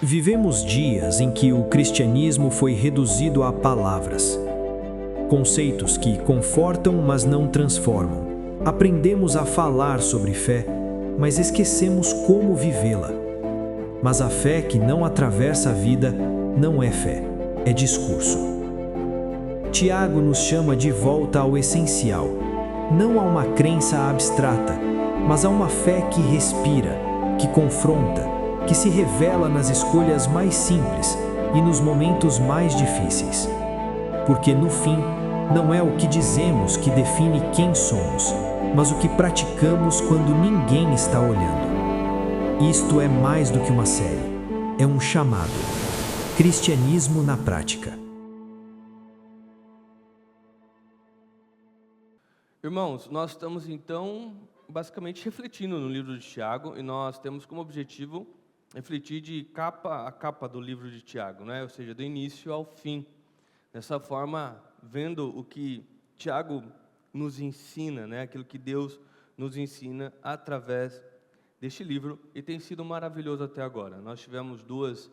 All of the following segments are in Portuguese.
Vivemos dias em que o cristianismo foi reduzido a palavras. Conceitos que confortam, mas não transformam. Aprendemos a falar sobre fé, mas esquecemos como vivê-la. Mas a fé que não atravessa a vida não é fé, é discurso. Tiago nos chama de volta ao essencial, não a uma crença abstrata, mas a uma fé que respira, que confronta, que se revela nas escolhas mais simples e nos momentos mais difíceis. Porque no fim, não é o que dizemos que define quem somos, mas o que praticamos quando ninguém está olhando. Isto é mais do que uma série, é um chamado. Cristianismo na prática. Irmãos, nós estamos então basicamente refletindo no livro de Tiago e nós temos como objetivo refletir de capa a capa do livro de Tiago, né? Ou seja, do início ao fim. Dessa forma, vendo o que Tiago nos ensina, né? Aquilo que Deus nos ensina através deste livro, e tem sido maravilhoso até agora. Nós tivemos dois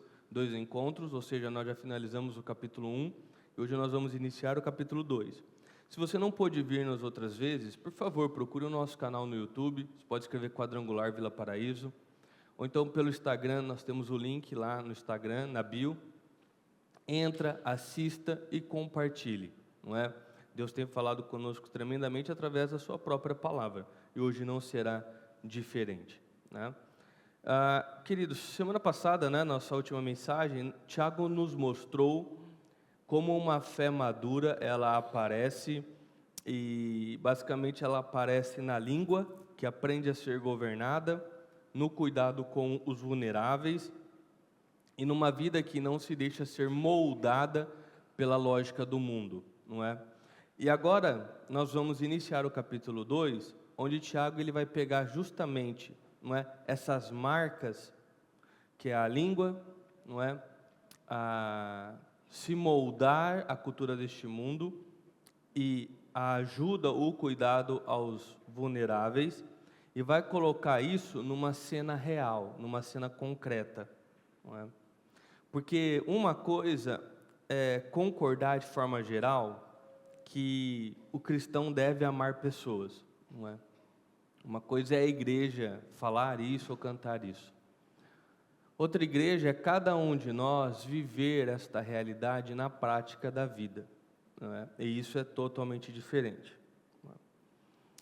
encontros, ou seja, nós já finalizamos o capítulo 1 e hoje nós vamos iniciar o capítulo 2. Se você não pôde vir nas outras vezes, por favor, procure o nosso canal no YouTube. Você pode escrever Quadrangular Vila Paraíso. Ou então pelo Instagram, nós temos o link lá no Instagram, na bio. Entra, assista e compartilhe, não é? Deus tem falado conosco tremendamente através da sua própria palavra. E hoje não será diferente, né? Queridos, semana passada, né, nossa última mensagem, Tiago nos mostrou como uma fé madura, ela aparece, e basicamente ela aparece na língua, que aprende a ser governada, no cuidado com os vulneráveis, e numa vida que não se deixa ser moldada pela lógica do mundo, não é? E agora nós vamos iniciar o capítulo 2, onde Tiago ele vai pegar justamente, não é, essas marcas, que é a língua, não é, se moldar à cultura deste mundo e a ajuda ou cuidado aos vulneráveis, e vai colocar isso numa cena real, numa cena concreta, não é? Porque uma coisa é concordar de forma geral que o cristão deve amar pessoas, não é? Uma coisa é a igreja falar isso ou cantar isso. Outra igreja é cada um de nós viver esta realidade na prática da vida, não é? E isso é totalmente diferente.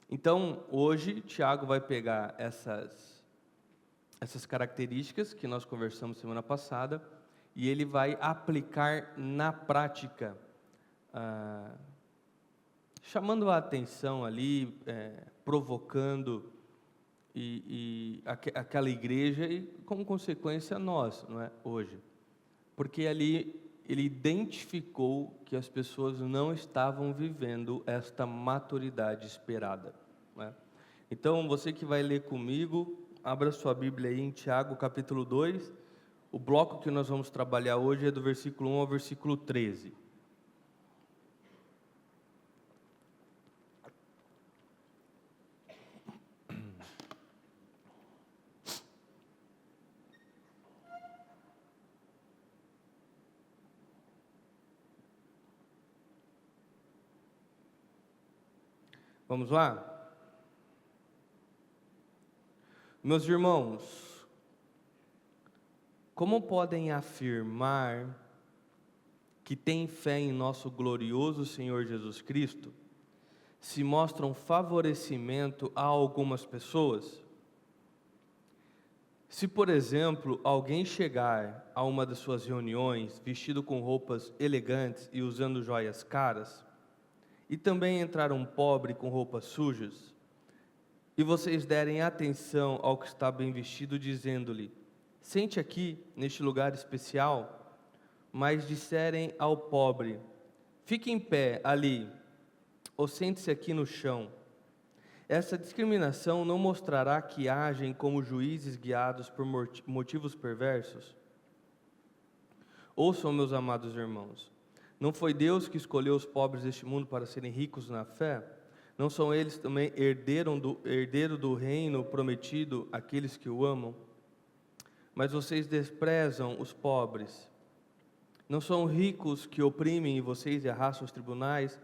Então, hoje, Tiago vai pegar essas características que nós conversamos semana passada e ele vai aplicar na prática, chamando a atenção ali, provocando aquela igreja e, como consequência, nós, não é, hoje. Porque ali ele identificou que as pessoas não estavam vivendo esta maturidade esperada, não é? Então, você que vai ler comigo, abra sua Bíblia aí em Tiago, capítulo 2. O bloco que nós vamos trabalhar hoje é do versículo 1 ao versículo 13. Vamos lá? Meus irmãos, como podem afirmar que têm fé em nosso glorioso Senhor Jesus Cristo, se mostram favorecimento a algumas pessoas? Se, por exemplo, alguém chegar a uma das suas reuniões vestido com roupas elegantes e usando joias caras, e também entrar um pobre com roupas sujas, e vocês derem atenção ao que está bem vestido, dizendo-lhe: sente aqui, neste lugar especial, mas disserem ao pobre: fique em pé ali, ou sente-se aqui no chão, essa discriminação não mostrará que agem como juízes guiados por motivos perversos? Ouçam, meus amados irmãos, não foi Deus que escolheu os pobres deste mundo para serem ricos na fé? Não são eles também herdeiro do reino prometido àqueles que o amam? mas vocês desprezam os pobres. Não são ricos que oprimem vocês e arrastam os tribunais?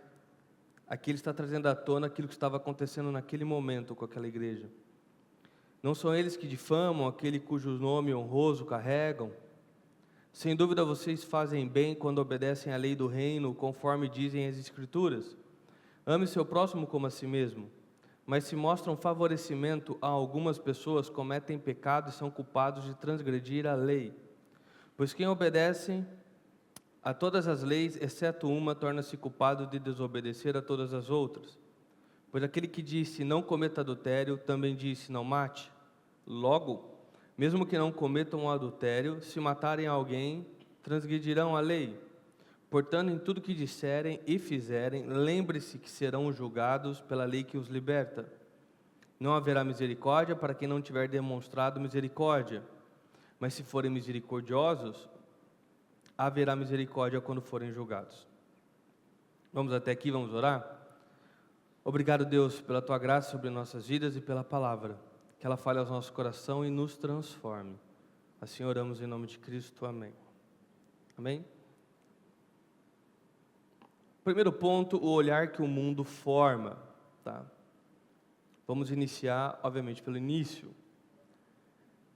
Aqui ele está trazendo à tona aquilo que estava acontecendo naquele momento com aquela igreja. Não são eles que difamam aquele cujo nome honroso carregam? Sem dúvida vocês fazem bem quando obedecem à lei do reino, conforme dizem as Escrituras. Ame seu próximo como a si mesmo. Mas se mostram favorecimento a algumas pessoas, cometem pecado e são culpados de transgredir a lei. Pois quem obedece a todas as leis, exceto uma, torna-se culpado de desobedecer a todas as outras. Pois aquele que disse, não cometa adultério, também disse, não mate. Logo, mesmo que não cometam um adultério, se matarem alguém, transgredirão a lei. Portanto, em tudo que disserem e fizerem, lembre-se que serão julgados pela lei que os liberta. Não haverá misericórdia para quem não tiver demonstrado misericórdia. Mas se forem misericordiosos, haverá misericórdia quando forem julgados. Vamos até aqui, vamos orar? Obrigado, Deus, pela Tua graça sobre nossas vidas e pela palavra. Que ela fale aos nossos corações e nos transforme. Assim oramos em nome de Cristo. Amém. Amém? Primeiro ponto, o olhar que o mundo forma. Tá? Vamos iniciar, obviamente, pelo início.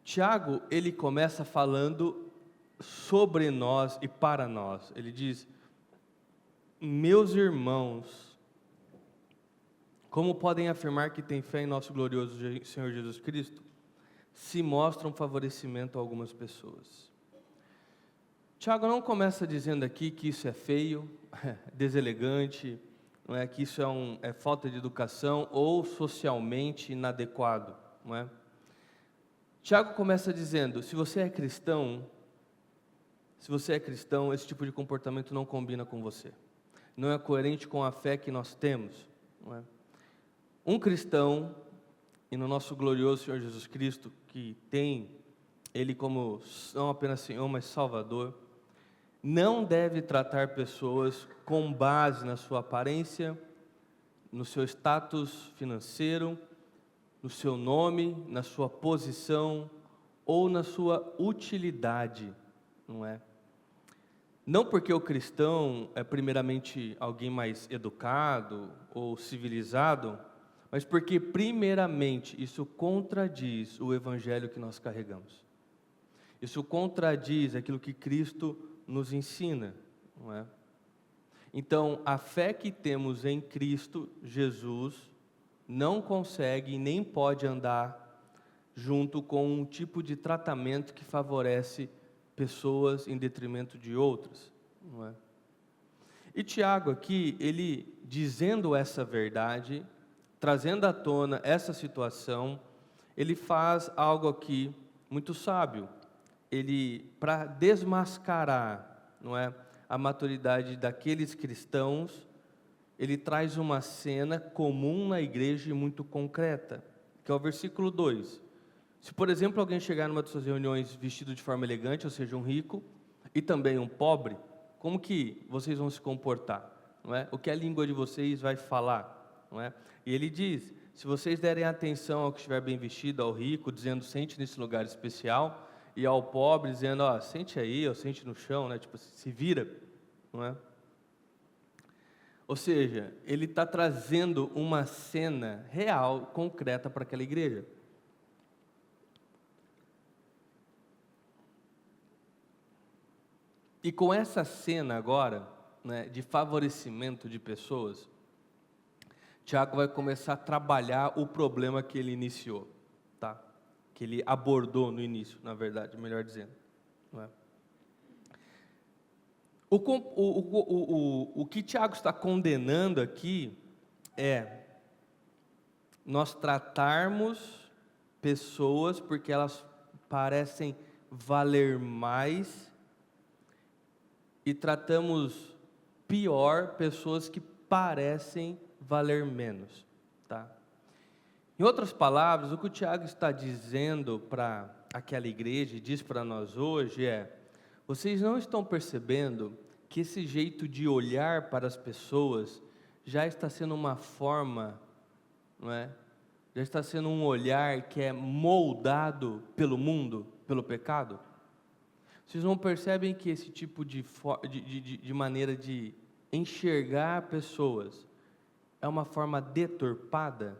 Tiago, ele começa falando sobre nós e para nós. Ele diz, meus irmãos, como podem afirmar que têm fé em nosso glorioso Senhor Jesus Cristo, se mostram favorecimento a algumas pessoas? Tiago não começa dizendo aqui que isso é feio, deselegante, não é, que isso é falta de educação ou socialmente inadequado, não é? Tiago começa dizendo, se você é cristão, esse tipo de comportamento não combina com você, não é coerente com a fé que nós temos, não é? Um cristão, e no nosso glorioso Senhor Jesus Cristo, que tem Ele como não apenas Senhor, mas Salvador, não deve tratar pessoas com base na sua aparência, no seu status financeiro, no seu nome, na sua posição ou na sua utilidade, não é? Não porque o cristão é primeiramente alguém mais educado ou civilizado, mas porque primeiramente isso contradiz o evangelho que nós carregamos. Isso contradiz aquilo que Cristo nos ensina, não é? Então, a fé que temos em Cristo Jesus não consegue nem pode andar junto com um tipo de tratamento que favorece pessoas em detrimento de outras, não é? E Tiago aqui, ele dizendo essa verdade, trazendo à tona essa situação, ele faz algo aqui muito sábio. Ele, para desmascarar, não é, a maturidade daqueles cristãos, ele traz uma cena comum na igreja e muito concreta, que é o versículo 2. Se, por exemplo, alguém chegar numa de suas reuniões vestido de forma elegante, ou seja, um rico, e também um pobre, como que vocês vão se comportar? Não é? O que a língua de vocês vai falar? Não é? E ele diz, se vocês derem atenção ao que estiver bem vestido, ao rico, dizendo, sente nesse lugar especial, e ao pobre, dizendo, ó, sente aí, ou sente no chão, né? Tipo, se vira, não é? Ou seja, ele está trazendo uma cena real, concreta para aquela igreja. E com essa cena agora, né, de favorecimento de pessoas, Tiago vai começar a trabalhar o problema que ele iniciou, tá? Que ele abordou no início, na verdade, melhor dizendo. Não é? O que Tiago está condenando aqui é nós tratarmos pessoas porque elas parecem valer mais e tratamos pior pessoas que parecem valer menos, tá? Em outras palavras, o que o Tiago está dizendo para aquela igreja e diz para nós hoje é: vocês não estão percebendo que esse jeito de olhar para as pessoas já está sendo uma forma, não é, Já está sendo um olhar que é moldado pelo mundo, pelo pecado? Vocês não percebem que esse tipo de maneira de enxergar pessoas é uma forma deturpada?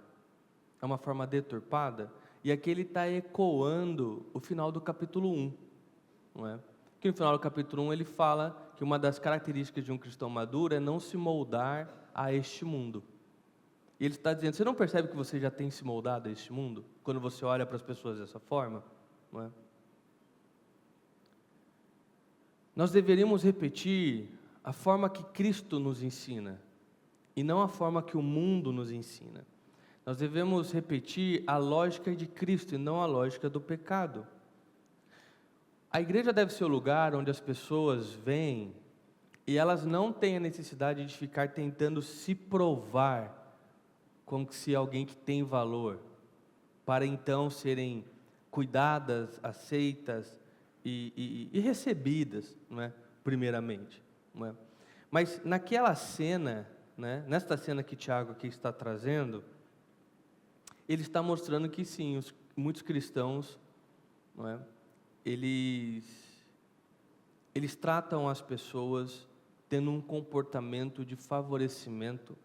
É uma forma deturpada? E aqui ele está ecoando o final do capítulo 1, não é? Porque no final do capítulo 1 ele fala que uma das características de um cristão maduro é não se moldar a este mundo. E ele está dizendo, você não percebe que você já tem se moldado a este mundo? Quando você olha para as pessoas dessa forma, não é? Nós deveríamos repetir a forma que Cristo nos ensina, e não a forma que o mundo nos ensina. Nós devemos repetir a lógica de Cristo e não a lógica do pecado. A igreja deve ser o lugar onde as pessoas vêm e elas não têm a necessidade de ficar tentando se provar como se alguém que tem valor, para então serem cuidadas, aceitas e recebidas, não é? Primeiramente, não é? Mas naquela cena, né? Nesta cena que Tiago aqui está trazendo, ele está mostrando que sim, muitos cristãos, não é? Eles tratam as pessoas tendo um comportamento de favorecimento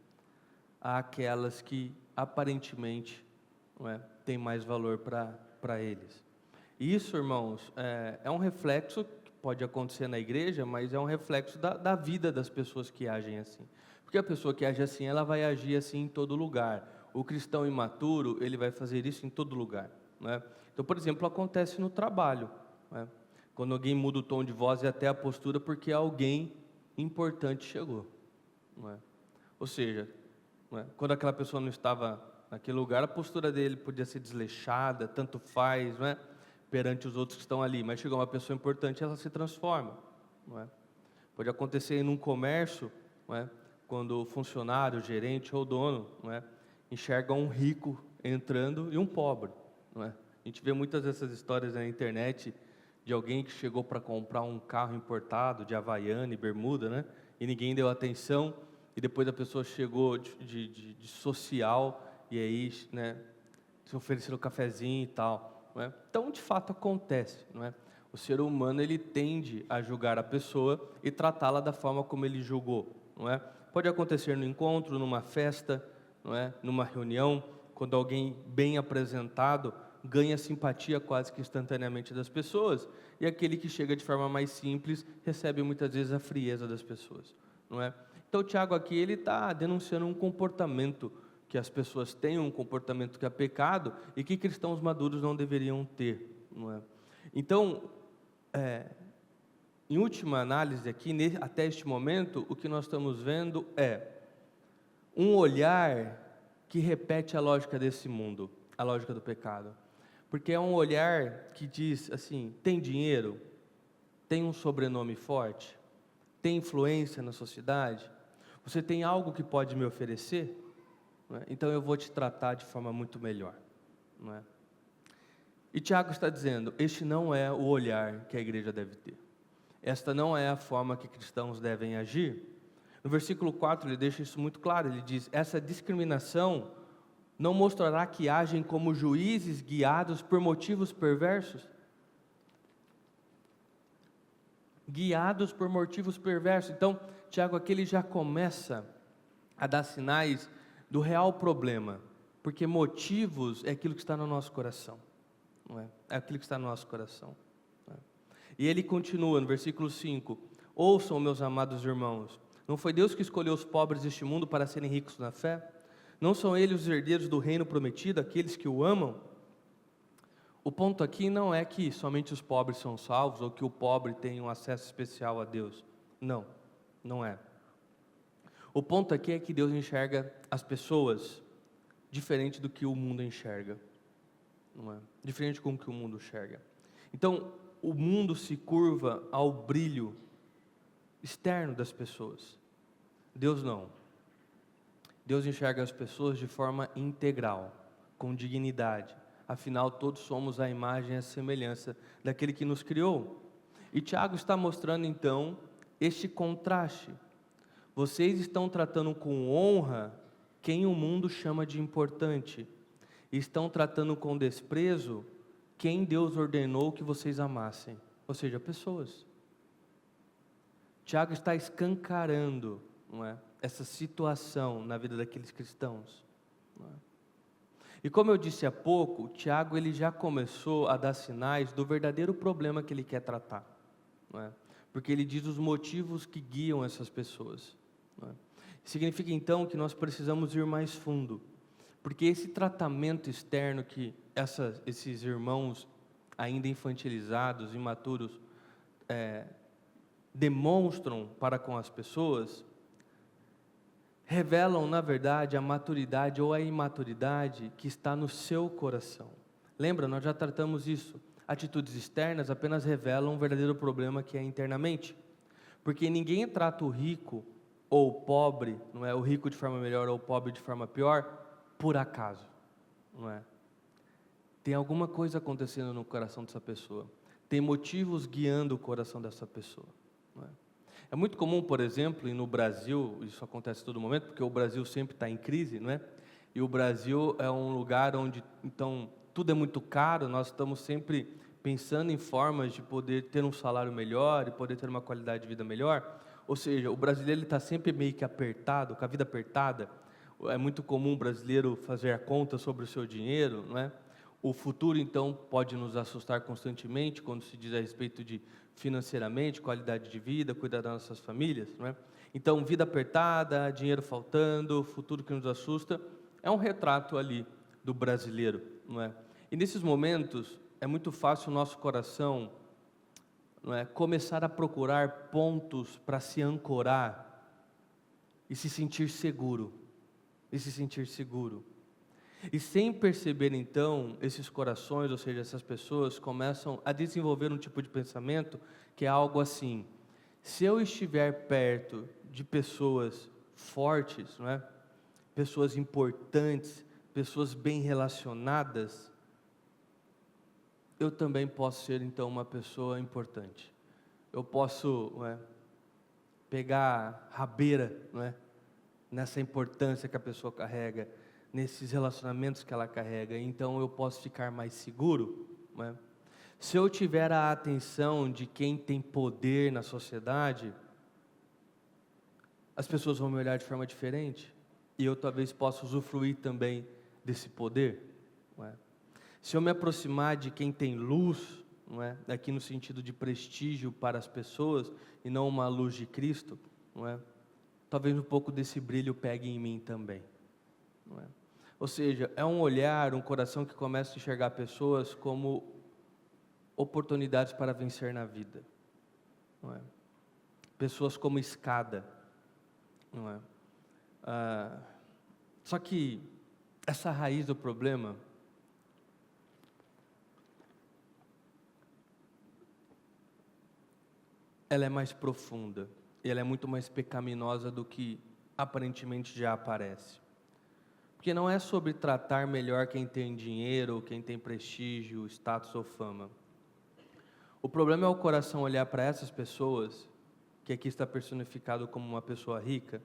àquelas que aparentemente, não é, têm mais valor para eles. E isso, irmãos, é um reflexo que pode acontecer na igreja, mas é um reflexo da vida das pessoas que agem assim. Porque a pessoa que age assim, ela vai agir assim em todo lugar. O cristão imaturo, ele vai fazer isso em todo lugar, não é? Então, por exemplo, acontece no trabalho, não é? Quando alguém muda o tom de voz e até a postura porque alguém importante chegou, não é? Ou seja, não é? Quando aquela pessoa não estava naquele lugar, a postura dele podia ser desleixada, tanto faz, não é? Perante os outros que estão ali, mas chegou uma pessoa importante, ela se transforma, não é? Pode acontecer num comércio, não é? Quando o funcionário, o gerente ou o dono, não é, enxerga um rico entrando e um pobre, não é? A gente vê muitas dessas histórias na internet de alguém que chegou para comprar um carro importado de Havaiana e bermuda, né? E ninguém deu atenção, e depois a pessoa chegou de social, e aí, né, se oferecendo cafezinho e tal, não é? Então, de fato, acontece, não é? O ser humano, ele tende a julgar a pessoa e tratá-la da forma como ele julgou, não é? Pode acontecer no encontro, numa festa, não é? Numa reunião, quando alguém bem apresentado ganha simpatia quase que instantaneamente das pessoas, e aquele que chega de forma mais simples recebe muitas vezes a frieza das pessoas, não é? Então, Tiago aqui, ele está denunciando um comportamento que as pessoas têm, um comportamento que é pecado e que cristãos maduros não deveriam ter, não é? Então, em última análise aqui, até este momento, o que nós estamos vendo é um olhar que repete a lógica desse mundo, a lógica do pecado. Porque é um olhar que diz assim, tem dinheiro, tem um sobrenome forte, tem influência na sociedade, você tem algo que pode me oferecer, não é? Então eu vou te tratar de forma muito melhor, não é? E Tiago está dizendo, este não é o olhar que a igreja deve ter. Esta não é a forma que cristãos devem agir. No versículo 4 ele deixa isso muito claro, ele diz, essa discriminação não mostrará que agem como juízes guiados por motivos perversos? Guiados por motivos perversos. Então, Tiago aqui ele já começa a dar sinais do real problema, porque motivos é aquilo que está no nosso coração, não é? É aquilo que está no nosso coração. Não é? E ele continua no versículo 5, ouçam, meus amados irmãos, não foi Deus que escolheu os pobres deste mundo para serem ricos na fé? Não são eles os herdeiros do reino prometido, aqueles que o amam? O ponto aqui não é que somente os pobres são salvos, ou que o pobre tem um acesso especial a Deus. Não, não é. O ponto aqui é que Deus enxerga as pessoas diferente do que o mundo enxerga. Não é? Diferente de como que o mundo enxerga. Então, o mundo se curva ao brilho externo das pessoas. Deus não. Deus enxerga as pessoas de forma integral, com dignidade. Afinal, todos somos a imagem e a semelhança daquele que nos criou. E Tiago está mostrando, então, este contraste. Vocês estão tratando com honra quem o mundo chama de importante. e estão tratando com desprezo quem Deus ordenou que vocês amassem, ou seja, pessoas. Tiago está escancarando, não é, essa situação na vida daqueles cristãos. Não é? E como eu disse há pouco, Tiago ele já começou a dar sinais do verdadeiro problema que ele quer tratar. Não é? Porque ele diz os motivos que guiam essas pessoas. Não é? Significa então que nós precisamos ir mais fundo. Porque esse tratamento externo que esses irmãos ainda infantilizados, imaturos, demonstram para com as pessoas, revelam, na verdade, a maturidade ou a imaturidade que está no seu coração. Lembra, nós já tratamos isso. Atitudes externas apenas revelam um verdadeiro problema que é internamente. Porque ninguém trata o rico ou o pobre, não é, o rico de forma melhor ou o pobre de forma pior, por acaso, não é? Tem alguma coisa acontecendo no coração dessa pessoa. Tem motivos guiando o coração dessa pessoa. Não é? É muito comum, por exemplo, e no Brasil, isso acontece a todo momento, porque o Brasil sempre está em crise, não é? E o Brasil é um lugar onde, então, tudo é muito caro, nós estamos sempre pensando em formas de poder ter um salário melhor e poder ter uma qualidade de vida melhor. Ou seja, o brasileiro está sempre meio que apertado, com a vida apertada. É muito comum o brasileiro fazer a conta sobre o seu dinheiro, não é? O futuro, então, pode nos assustar constantemente quando se diz a respeito de financeiramente, qualidade de vida, cuidar das nossas famílias, não é? Então, vida apertada, dinheiro faltando, futuro que nos assusta, é um retrato ali do brasileiro, não é? E nesses momentos, é muito fácil o nosso coração, não é, começar a procurar pontos para se ancorar e se sentir seguro, E sem perceber então, esses corações, ou seja, essas pessoas começam a desenvolver um tipo de pensamento que é algo assim: se eu estiver perto de pessoas fortes, não é? Pessoas importantes, pessoas bem relacionadas, eu também posso ser então uma pessoa importante. Eu posso, não é, pegar rabeira, não é, nessa importância que a pessoa carrega, nesses relacionamentos que ela carrega, então eu posso ficar mais seguro, não é? Se eu tiver a atenção de quem tem poder na sociedade, as pessoas vão me olhar de forma diferente, e eu talvez possa usufruir também desse poder, não é? Se eu me aproximar de quem tem luz, não é? Aqui no sentido de prestígio para as pessoas, e não uma luz de Cristo, não é? Talvez um pouco desse brilho pegue em mim também, não é? Ou seja, é um olhar, um coração que começa a enxergar pessoas como oportunidades para vencer na vida, não é? Pessoas como escada, não é? Só que essa raiz do problema ela é mais profunda, ela é muito mais pecaminosa do que aparentemente já aparece. Porque não é sobre tratar melhor quem tem dinheiro, quem tem prestígio, status ou fama. O problema é o coração olhar para essas pessoas, que aqui está personificado como uma pessoa rica,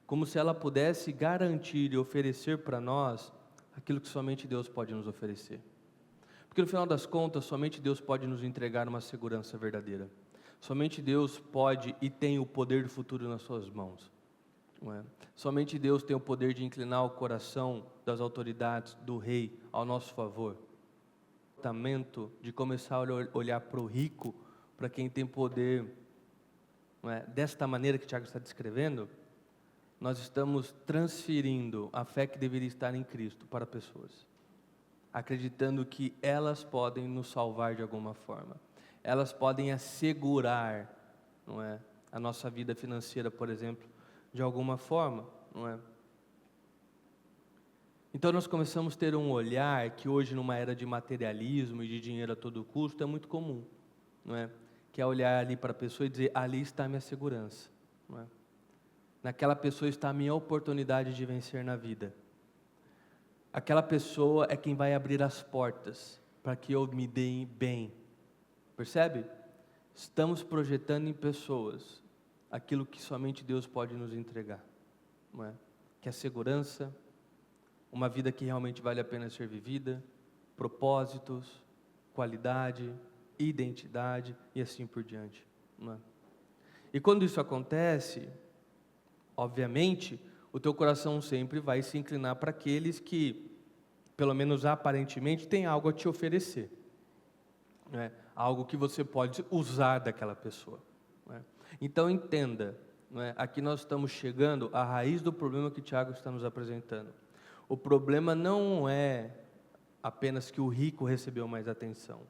como se ela pudesse garantir e oferecer para nós aquilo que somente Deus pode nos oferecer. Porque no final das contas, somente Deus pode nos entregar uma segurança verdadeira. Somente Deus pode e tem o poder do futuro nas suas mãos. Não é? Somente Deus tem o poder de inclinar o coração das autoridades, do rei, ao nosso favor. O tratamento de começar a olhar para o rico, para quem tem poder, não é? Desta maneira que Tiago está descrevendo, nós estamos transferindo a fé que deveria estar em Cristo para pessoas, acreditando que elas podem nos salvar de alguma forma. Elas podem assegurar, não é, a nossa vida financeira, por exemplo, de alguma forma, não é? Então nós começamos a ter um olhar que hoje, numa era de materialismo e de dinheiro a todo custo, é muito comum, não é? Que é olhar ali para a pessoa e dizer: ali está a minha segurança, não é? Naquela pessoa está a minha oportunidade de vencer na vida. Aquela pessoa é quem vai abrir as portas para que eu me dê bem. Percebe? Estamos projetando em pessoas aquilo que somente Deus pode nos entregar, não é? Que é segurança, uma vida que realmente vale a pena ser vivida, propósitos, qualidade, identidade e assim por diante, não é? E quando isso acontece, obviamente, o teu coração sempre vai se inclinar para aqueles que, pelo menos aparentemente, têm algo a te oferecer, né? Algo que você pode usar daquela pessoa, né? Então entenda, né? Aqui nós estamos chegando à raiz do problema que Tiago está nos apresentando. O problema não é apenas que o rico recebeu mais atenção.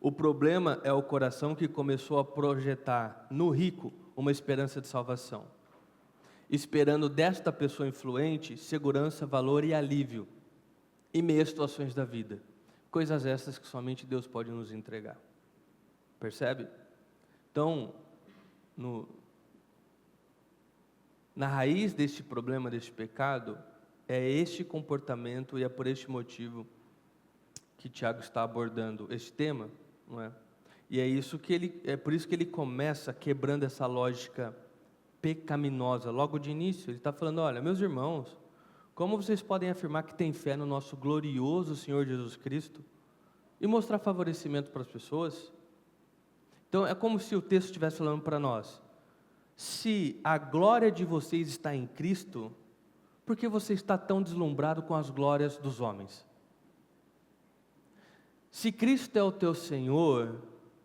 O problema é o coração que começou a projetar no rico uma esperança de salvação, esperando desta pessoa influente segurança, valor e alívio em meio às situações da vida, coisas essas que somente Deus pode nos entregar. Percebe? Então, na raiz deste problema, deste pecado, é este comportamento e é por este motivo que Tiago está abordando este tema, não é? E é por isso que ele começa quebrando essa lógica pecaminosa. Logo de início, ele está falando: olha, meus irmãos, como vocês podem afirmar que têm fé no nosso glorioso Senhor Jesus Cristo e mostrar favorecimento para as pessoas? Então, é como se o texto estivesse falando para nós: se a glória de vocês está em Cristo, por que você está tão deslumbrado com as glórias dos homens? Se Cristo é o teu Senhor,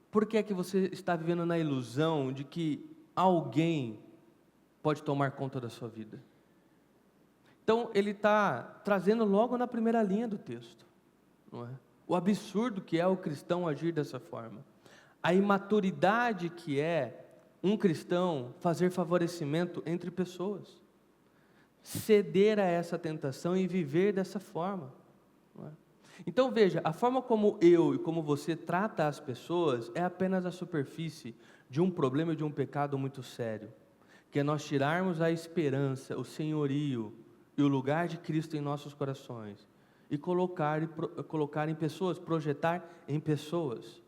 por que é que você está vivendo na ilusão de que alguém pode tomar conta da sua vida? Então, ele está trazendo logo na primeira linha do texto, não é? O absurdo que é o cristão agir dessa forma, a imaturidade que é um cristão fazer favorecimento entre pessoas, ceder a essa tentação e viver dessa forma, não é? Então veja, a forma como eu e como você trata as pessoas é apenas a superfície de um problema e de um pecado muito sério, que é nós tirarmos a esperança, o senhorio e o lugar de Cristo em nossos corações e colocar em pessoas, projetar em pessoas.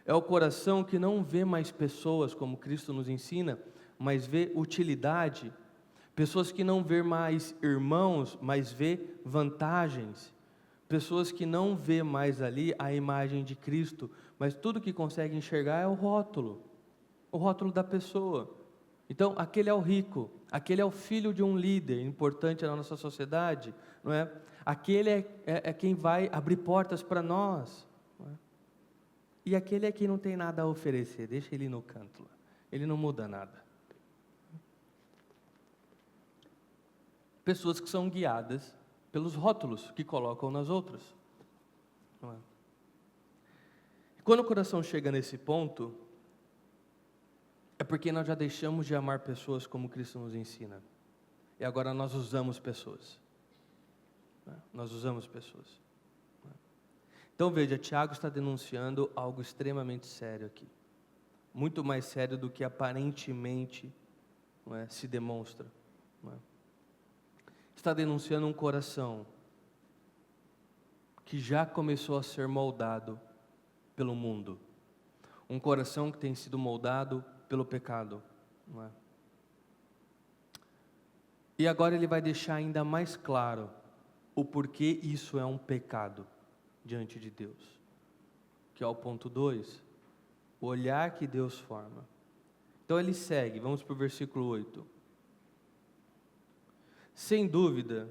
É o coração que não vê mais pessoas como Cristo nos ensina, mas vê utilidade. Pessoas que não vê mais irmãos, mas vê vantagens. Pessoas que não vê mais ali a imagem de Cristo, mas tudo que consegue enxergar é o rótulo da pessoa. Então, aquele é o rico, aquele é o filho de um líder importante na nossa sociedade, não é? Aquele é quem vai abrir portas para nós, não é? E aquele é quem não tem nada a oferecer, deixa ele no canto lá, ele não muda nada. Pessoas que são guiadas pelos rótulos que colocam nas outras, não é? Quando o coração chega nesse ponto, é porque nós já deixamos de amar pessoas como Cristo nos ensina, e agora nós usamos pessoas, não é? Nós usamos pessoas, não é? Então veja, Tiago está denunciando algo extremamente sério aqui, muito mais sério do que aparentemente, não é, se demonstra, não é? Está denunciando um coração que já começou a ser moldado pelo mundo, um coração que tem sido moldado pelo pecado, não é? E agora ele vai deixar ainda mais claro o porquê isso é um pecado diante de Deus, que é o ponto 2, o olhar que Deus forma. Então ele segue, vamos para o versículo 8. Sem dúvida,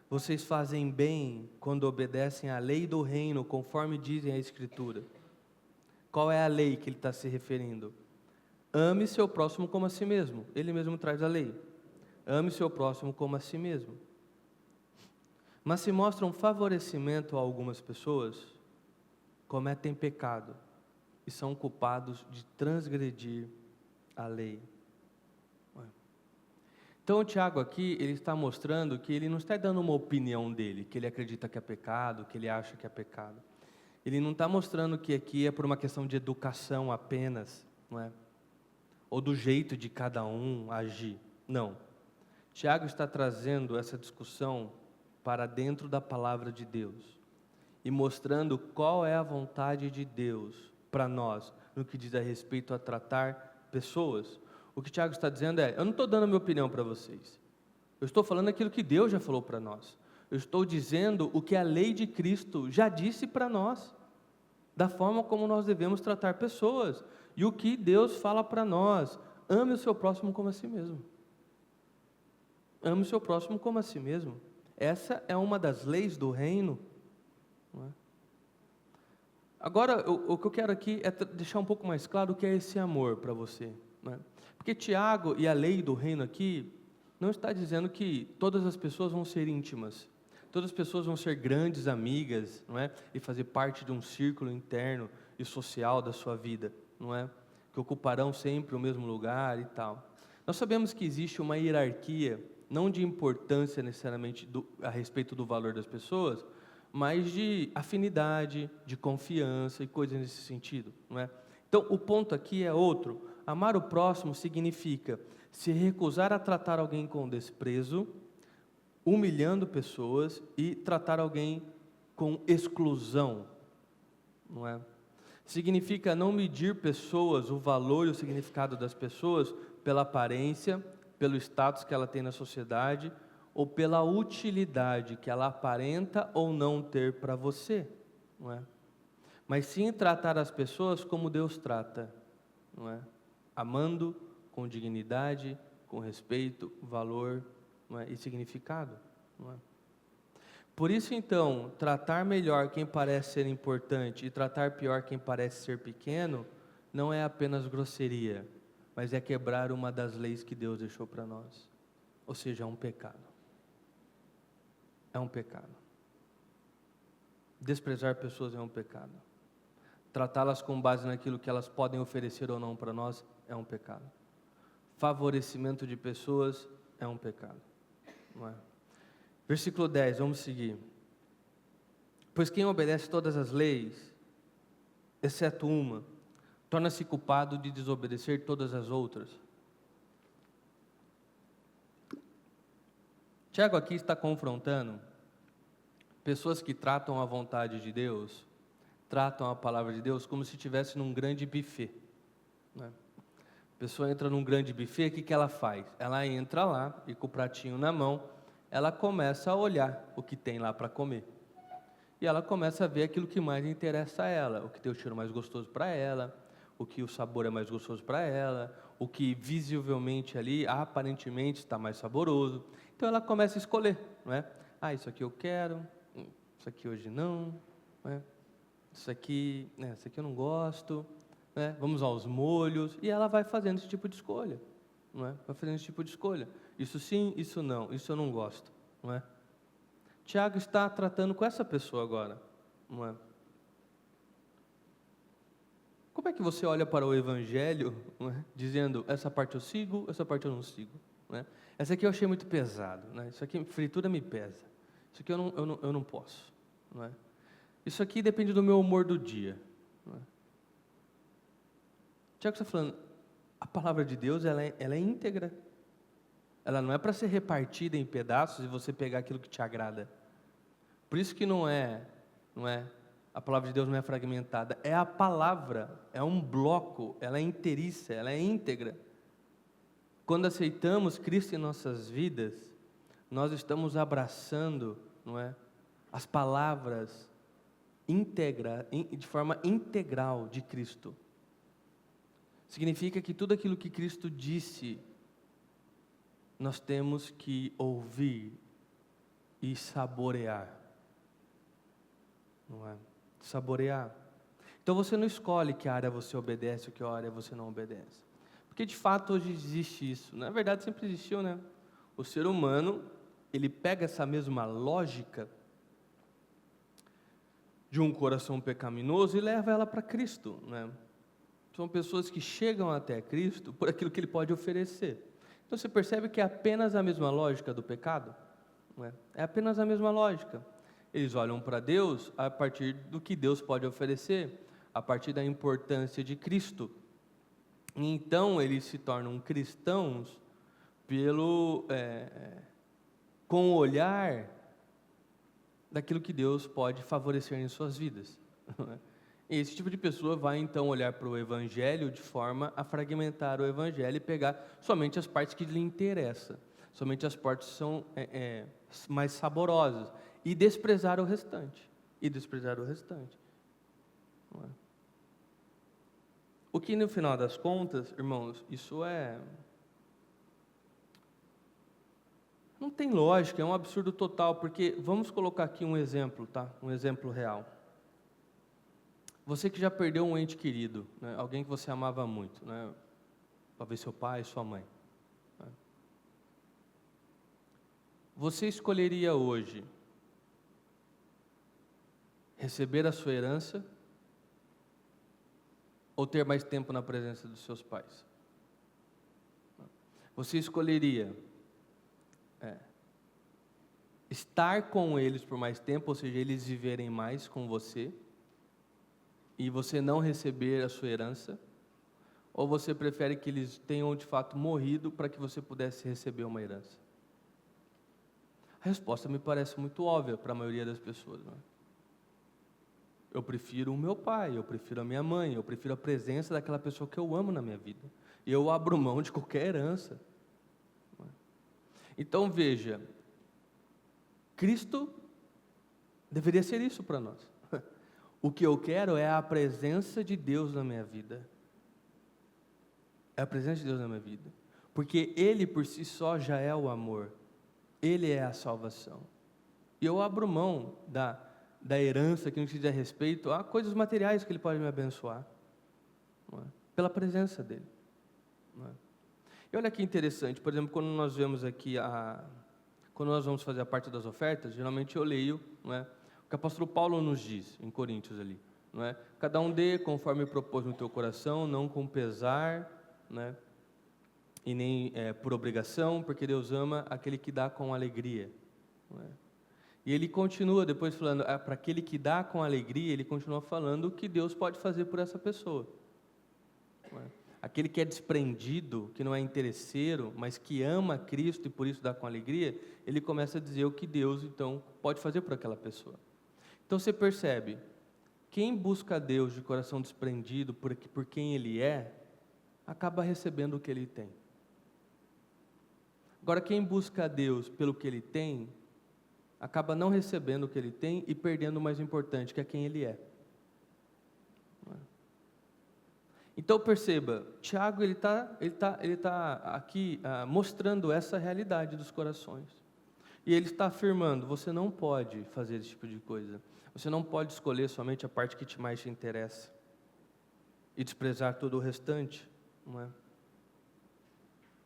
vocês fazem bem quando obedecem à lei do reino, conforme dizem a Escritura. Qual é a lei que ele está se referindo? Ame seu próximo como a si mesmo. Ele mesmo traz a lei. Ame seu próximo como a si mesmo. Mas se mostram favorecimento a algumas pessoas, cometem pecado e são culpados de transgredir a lei. Então o Tiago aqui, ele está mostrando que ele não está dando uma opinião dele, que ele acredita que é pecado, que ele acha que é pecado. Ele não está mostrando que aqui é por uma questão de educação apenas, não é? Ou do jeito de cada um agir. Não. Tiago está trazendo essa discussão para dentro da palavra de Deus e mostrando qual é a vontade de Deus para nós no que diz a respeito a tratar pessoas. O que Tiago está dizendo é: eu não estou dando a minha opinião para vocês, eu estou falando aquilo que Deus já falou para nós. Eu estou dizendo o que a lei de Cristo já disse para nós, da forma como nós devemos tratar pessoas, e o que Deus fala para nós: ame o seu próximo como a si mesmo. Ame o seu próximo como a si mesmo. Essa é uma das leis do reino. Não é? Agora, o que eu quero aqui é deixar um pouco mais claro o que é esse amor para você. Não é? Porque Tiago e a lei do reino aqui não está dizendo que todas as pessoas vão ser íntimas, todas as pessoas vão ser grandes amigas, não é? E fazer parte de um círculo interno e social da sua vida, não é? Que ocuparão sempre o mesmo lugar e tal. Nós sabemos que existe uma hierarquia, não de importância necessariamente a respeito do valor das pessoas, mas de afinidade, de confiança e coisas nesse sentido, não é? Então, o ponto aqui é outro. Amar o próximo significa se recusar a tratar alguém com desprezo, humilhando pessoas, e tratar alguém com exclusão, não é? Significa não medir pessoas, o valor e o significado das pessoas pela aparência, pelo status que ela tem na sociedade, ou pela utilidade que ela aparenta ou não ter para você, não é? Mas sim tratar as pessoas como Deus trata, não é? Amando com dignidade, com respeito, valor, não é? E significado, não é? Por isso, então, tratar melhor quem parece ser importante e tratar pior quem parece ser pequeno não é apenas grosseria, mas é quebrar uma das leis que Deus deixou para nós. Ou seja, é um pecado. É um pecado. Desprezar pessoas é um pecado. Tratá-las com base naquilo que elas podem oferecer ou não para nós é um pecado. Favorecimento de pessoas é um pecado, não é? Versículo 10, vamos seguir. Pois quem obedece todas as leis, exceto uma, torna-se culpado de desobedecer todas as outras. Tiago aqui está confrontando pessoas que tratam a vontade de Deus, tratam a palavra de Deus como se estivesse num grande buffet, né? A pessoa entra num grande buffet, o que ela faz? Ela entra lá e com o pratinho na mão, ela começa a olhar o que tem lá para comer. E ela começa a ver aquilo que mais interessa a ela, o que tem o cheiro mais gostoso para ela, o que o sabor é mais gostoso para ela, o que visivelmente ali, aparentemente, está mais saboroso. Então ela começa a escolher, não é? Ah, isso aqui eu quero, isso aqui hoje não, né? Isso aqui eu não gosto, né? Vamos aos molhos, e ela vai fazendo esse tipo de escolha, não é? Vai fazendo esse tipo de escolha. Isso sim, isso não, isso eu não gosto, não é? Tiago está tratando com essa pessoa agora, não é? Como é que você olha para o Evangelho, não é? Dizendo, essa parte eu sigo, essa parte eu não sigo, não é? Essa aqui eu achei muito pesado, né? Isso aqui, fritura me pesa, isso aqui eu não posso, não é? Isso aqui depende do meu humor do dia, não é? Tiago está falando, a palavra de Deus ela é íntegra. Ela não é para ser repartida em pedaços e você pegar aquilo que te agrada. Por isso que a palavra de Deus não é fragmentada. É a palavra, é um bloco, ela é inteiriça, ela é íntegra. Quando aceitamos Cristo em nossas vidas, nós estamos abraçando, não é, as palavras de forma integral de Cristo. Significa que tudo aquilo que Cristo disse, nós temos que ouvir e saborear, não é? Saborear. Então você não escolhe que área você obedece ou que área você não obedece, porque de fato hoje existe isso. Na verdade sempre existiu, né? O ser humano, ele pega essa mesma lógica de um coração pecaminoso e leva ela para Cristo, né? São pessoas que chegam até Cristo por aquilo que Ele pode oferecer. Então você percebe que é apenas a mesma lógica do pecado? Não é? É apenas a mesma lógica. Eles olham para Deus a partir do que Deus pode oferecer, a partir da importância de Cristo. E então eles se tornam cristãos com o olhar daquilo que Deus pode favorecer em suas vidas. Não é? E esse tipo de pessoa vai então olhar para o Evangelho de forma a fragmentar o Evangelho e pegar somente as partes que lhe interessam. Somente as partes são mais saborosas. E desprezar o restante. Não é? O que no final das contas, irmãos, isso não tem lógica, é um absurdo total, porque vamos colocar aqui um exemplo, tá? Um exemplo real. Você que já perdeu um ente querido, né? Alguém que você amava muito, né? Talvez seu pai, sua mãe. Né? Você escolheria hoje receber a sua herança ou ter mais tempo na presença dos seus pais? Você escolheria estar com eles por mais tempo, ou seja, eles viverem mais com você, e você não receber a sua herança, ou você prefere que eles tenham de fato morrido para que você pudesse receber uma herança? A resposta me parece muito óbvia para a maioria das pessoas, não é? Eu prefiro o meu pai, eu prefiro a minha mãe, eu prefiro a presença daquela pessoa que eu amo na minha vida. Eu abro mão de qualquer herança. Então veja, Cristo deveria ser isso para nós. O que eu quero é a presença de Deus na minha vida. É a presença de Deus na minha vida. Porque Ele por si só já é o amor. Ele é a salvação. E eu abro mão da herança que nos diz a respeito a coisas materiais que Ele pode me abençoar. Não é? Pela presença dEle. Não é? E olha que interessante, por exemplo, quando nós vemos aqui quando nós vamos fazer a parte das ofertas, geralmente eu leio, não é, o que o apóstolo Paulo nos diz, em Coríntios ali, não é? Cada um dê conforme propôs no teu coração, não com pesar, né, e nem por obrigação, porque Deus ama aquele que dá com alegria. Não é? E ele continua depois falando, para aquele que dá com alegria, ele continua falando o que Deus pode fazer por essa pessoa. Não é? Aquele que é desprendido, que não é interesseiro, mas que ama Cristo e por isso dá com alegria, ele começa a dizer o que Deus, então, pode fazer por aquela pessoa. Então, você percebe, quem busca Deus de coração desprendido por quem Ele é, acaba recebendo o que Ele tem. Agora, quem busca a Deus pelo que Ele tem, acaba não recebendo o que Ele tem e perdendo o mais importante, que é quem Ele é. Então perceba, Tiago ele tá aqui mostrando essa realidade dos corações. E ele está afirmando, você não pode fazer esse tipo de coisa. Você não pode escolher somente a parte que mais te interessa e desprezar todo o restante. Não é?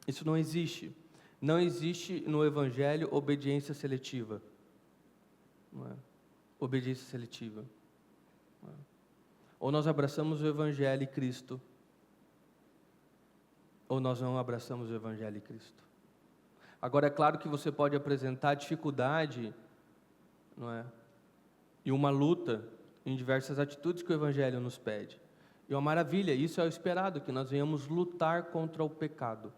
Isso não existe. Não existe no Evangelho obediência seletiva. Não é? Obediência seletiva. Não é? Ou nós abraçamos o Evangelho e Cristo, ou nós não abraçamos o Evangelho e Cristo. Agora, é claro que você pode apresentar dificuldade, não é? E uma luta em diversas atitudes que o Evangelho nos pede. E uma maravilha, isso é o esperado, que nós venhamos lutar contra o pecado.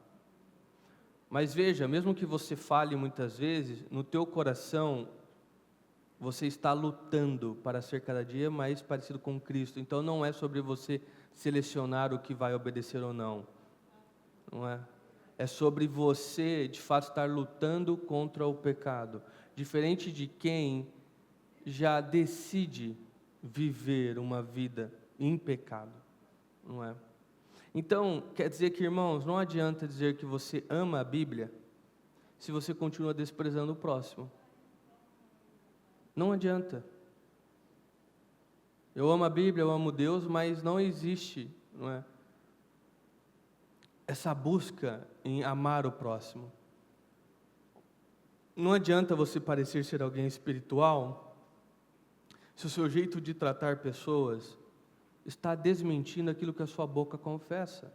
Mas veja, mesmo que você fale muitas vezes, no teu coração, você está lutando para ser cada dia mais parecido com Cristo. Então não é sobre você selecionar o que vai obedecer ou não. Não é? É sobre você, de fato, estar lutando contra o pecado. Diferente de quem já decide viver uma vida em pecado. Não é? Então, quer dizer que, irmãos, não adianta dizer que você ama a Bíblia se você continua desprezando o próximo. Não adianta. Eu amo a Bíblia, eu amo Deus, mas não existe, não é, essa busca em amar o próximo. Não adianta você parecer ser alguém espiritual se o seu jeito de tratar pessoas está desmentindo aquilo que a sua boca confessa.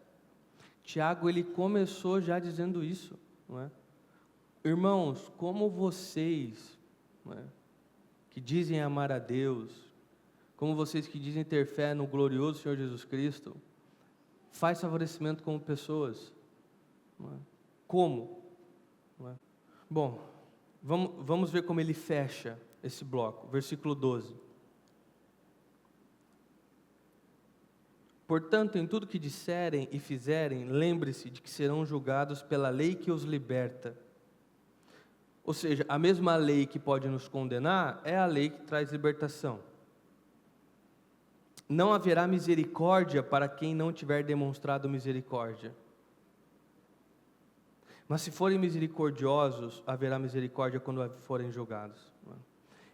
Tiago, ele começou já dizendo isso, não é? Irmãos, como vocês, não é, que dizem amar a Deus, como vocês que dizem ter fé no glorioso Senhor Jesus Cristo, faz favorecimento como pessoas. Não é? Como? Não é? Bom, vamos ver como ele fecha esse bloco, versículo 12. Portanto, em tudo que disserem e fizerem, lembre-se de que serão julgados pela lei que os liberta. Ou seja, a mesma lei que pode nos condenar é a lei que traz libertação. Não haverá misericórdia para quem não tiver demonstrado misericórdia. Mas se forem misericordiosos, haverá misericórdia quando forem julgados. Não é?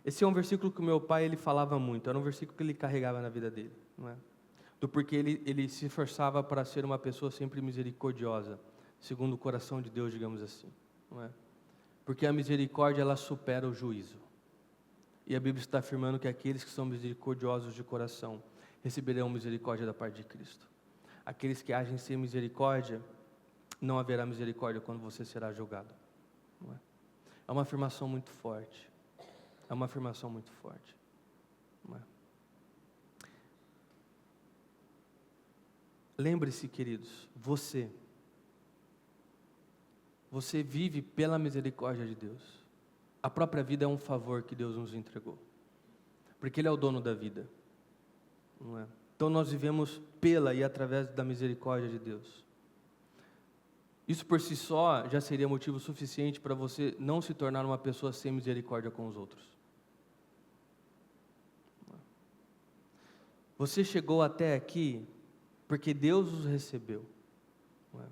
Esse é um versículo que o meu pai ele falava muito, era um versículo que ele carregava na vida dele. Não é? Do porquê ele se esforçava para ser uma pessoa sempre misericordiosa, segundo o coração de Deus, digamos assim. Não é? Porque a misericórdia ela supera o juízo. E a Bíblia está afirmando que aqueles que são misericordiosos de coração receberão misericórdia da parte de Cristo. Aqueles que agem sem misericórdia, não haverá misericórdia quando você será julgado. Não é? É uma afirmação muito forte. É uma afirmação muito forte. Não é? Lembre-se, queridos, você vive pela misericórdia de Deus. A própria vida é um favor que Deus nos entregou, porque Ele é o dono da vida, não é? Então nós vivemos pela e através da misericórdia de Deus. Isso por si só já seria motivo suficiente para você não se tornar uma pessoa sem misericórdia com os outros. Você chegou até aqui porque Deus os recebeu. Não é?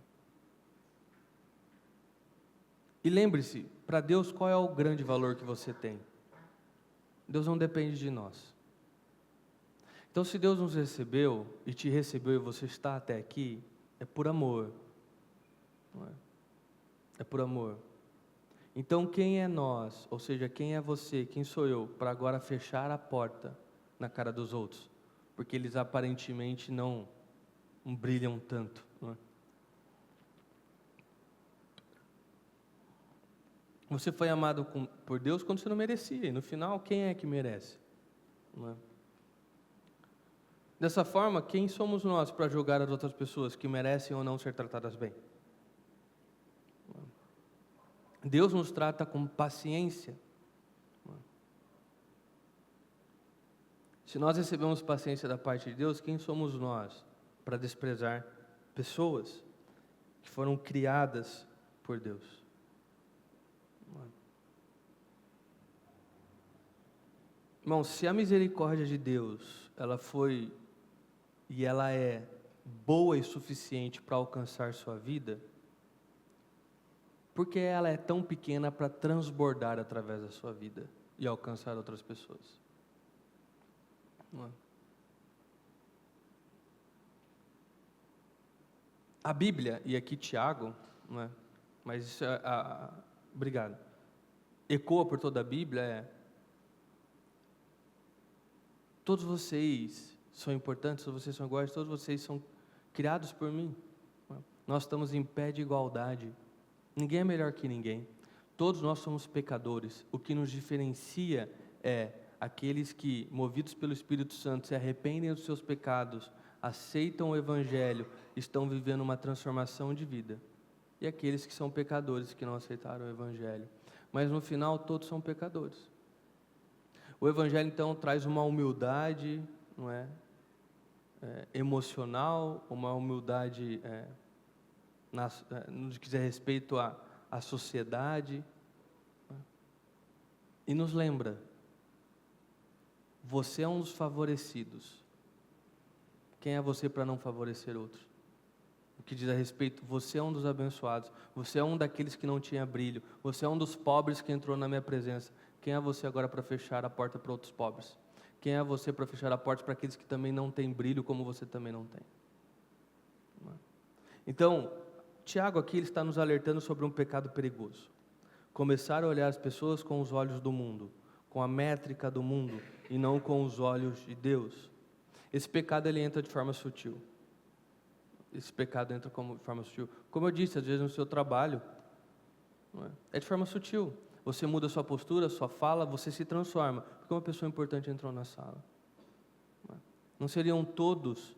E lembre-se, para Deus qual é o grande valor que você tem? Deus não depende de nós. Então se Deus nos recebeu e te recebeu e você está até aqui, é por amor. Não é? É por amor. Então quem é nós, ou seja, quem é você, quem sou eu, para agora fechar a porta na cara dos outros? Porque eles aparentemente não brilham tanto. Não é? Você foi amado por Deus quando você não merecia, e no final, quem é que merece? Não é? Dessa forma, quem somos nós para julgar as outras pessoas que merecem ou não ser tratadas bem? Não é? Deus nos trata com paciência. Não é? Se nós recebemos paciência da parte de Deus, quem somos nós para desprezar pessoas que foram criadas por Deus? Irmão, se a misericórdia de Deus, ela foi e ela é boa e suficiente para alcançar sua vida, por que ela é tão pequena para transbordar através da sua vida e alcançar outras pessoas? Não é? A Bíblia, e aqui Tiago, não é? Mas isso obrigado, ecoa por toda a Bíblia, todos vocês são importantes, todos vocês são iguais, todos vocês são criados por mim. Nós estamos em pé de igualdade. Ninguém é melhor que ninguém. Todos nós somos pecadores. O que nos diferencia é aqueles que, movidos pelo Espírito Santo, se arrependem dos seus pecados, aceitam o Evangelho, estão vivendo uma transformação de vida. E aqueles que são pecadores, que não aceitaram o Evangelho. Mas no final, todos são pecadores. O Evangelho, então, traz uma humildade, não é? Emocional, uma humildade no que diz respeito à sociedade. Não é? E nos lembra, você é um dos favorecidos. Quem é você para não favorecer outros? O que diz a respeito, você é um dos abençoados. Você é um daqueles que não tinha brilho. Você é um dos pobres que entrou na minha presença. Quem é você agora para fechar a porta para outros pobres? Quem é você para fechar a porta para aqueles que também não têm brilho, como você também não tem? Então, Tiago aqui ele está nos alertando sobre um pecado perigoso. Começar a olhar as pessoas com os olhos do mundo, com a métrica do mundo, e não com os olhos de Deus. Esse pecado ele entra de forma sutil. Esse pecado entra de forma sutil. Como eu disse, às vezes no seu trabalho, não é de forma sutil. Você muda sua postura, sua fala, você se transforma, porque uma pessoa importante entrou na sala. Não seriam todos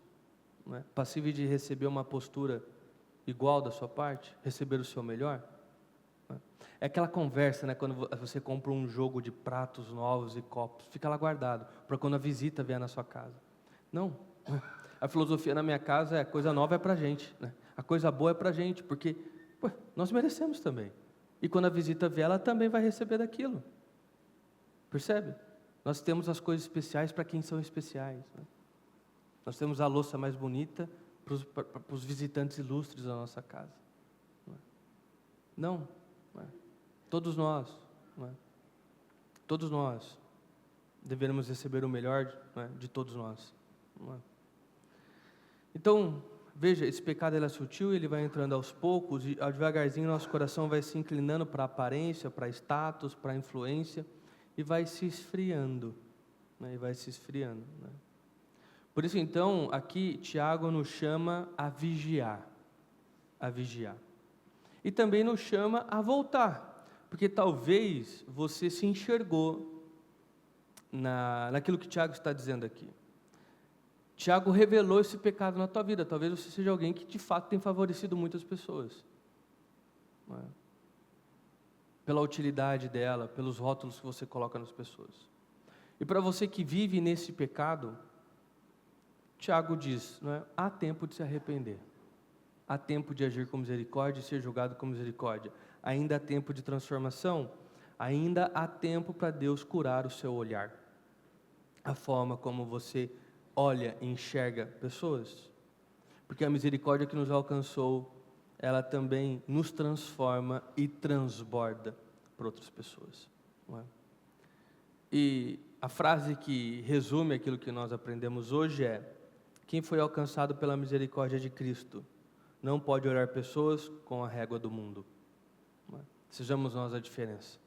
passíveis de receber uma postura igual da sua parte? Receber o seu melhor? É aquela conversa, quando você compra um jogo de pratos novos e copos, fica lá guardado, para quando a visita vier na sua casa. Não, a filosofia na minha casa é a coisa nova é para a gente, a coisa boa é para a gente, porque nós merecemos também. E quando a visita vier, ela também vai receber daquilo. Percebe? Nós temos as coisas especiais para quem são especiais, né? Nós temos a louça mais bonita para os visitantes ilustres da nossa casa. Não. Todos nós. Todos nós deveremos receber o melhor, de todos nós. Então, veja, esse pecado ele é sutil, ele vai entrando aos poucos, e devagarzinho nosso coração vai se inclinando para a aparência, para status, para a influência, e vai se esfriando. E vai se esfriando. Por isso, então, aqui Tiago nos chama a vigiar. A vigiar. E também nos chama a voltar. Porque talvez você se enxergou naquilo que Tiago está dizendo aqui. Tiago revelou esse pecado na tua vida. Talvez você seja alguém que de fato tem favorecido muitas pessoas. Pela utilidade dela, pelos rótulos que você coloca nas pessoas. E para você que vive nesse pecado, Tiago diz, há tempo de se arrepender. Há tempo de agir com misericórdia e ser julgado com misericórdia. Ainda há tempo de transformação. Ainda há tempo para Deus curar o seu olhar. A forma como você olha e enxerga pessoas. Porque a misericórdia que nos alcançou, ela também nos transforma e transborda para outras pessoas. E a frase que resume aquilo que nós aprendemos hoje é: quem foi alcançado pela misericórdia de Cristo não pode olhar pessoas com a régua do mundo. Sejamos nós a diferença.